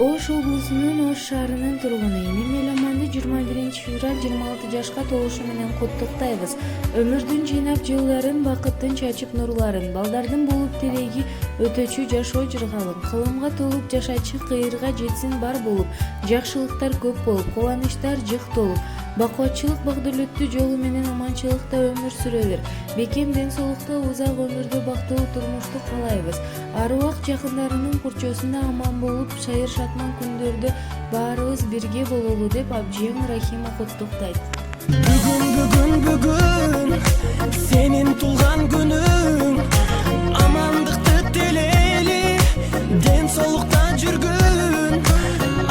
Ош облусунун Ош шаарынын тургуну эми меломанды 21-февраль 26 жашка толушу менен куттуктайбыз. Өмүрдүн жыйнап жылдарын, бакыттын чачып нурларын, балдардын болуп тиреги өтөчү жашоо жыргалын, кылымга толуп жашачы кыйырга жетсин бар болуп, жакшылыктар көп болуп, кубанычтар жык толуп, бакубатчылык бак-дөлөттүү жолу менен аманчылыкта өмүр сүрөлөр. Бекем ден соолукта узак өмүрдө бактылуу турмушту каалайбыз. Аруак жакындарынын курчосунда аман болуп, шайыр шатман күндөрдө баарыбыз бирге бололу деп Абжиең Рахима куттуктайт. Бүгүн сенин тулган күнүң, амандыкты тилейли, ден соолукта жүргүн,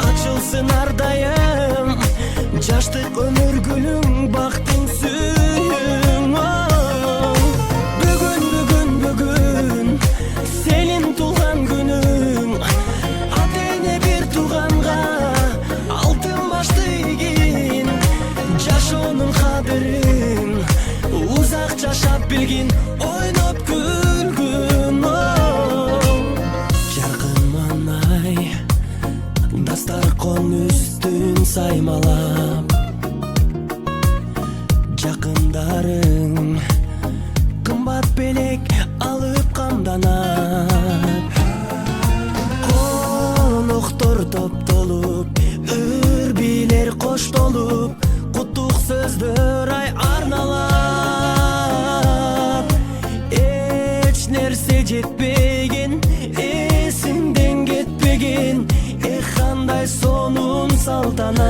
ачылсын ар дайым жаштык өмүр гүлүң, бактың сүйүң. Бүгүн сенин тулган күнүң, ата эне бир тууганга алтын башты ийгин, жашоонун кадырын узак жашап билгин, ойноп күлгүн. Жаркын ай дастаркон үстүн саймалап, жакындарың кымбат белек алып камданат, коноктор топтолуп, ыр бийлер коштолуп, куттук сөздөр ай арналат. Эч нерсе жетпеген, эсиңден кетпеген, кандай сонун салтанат.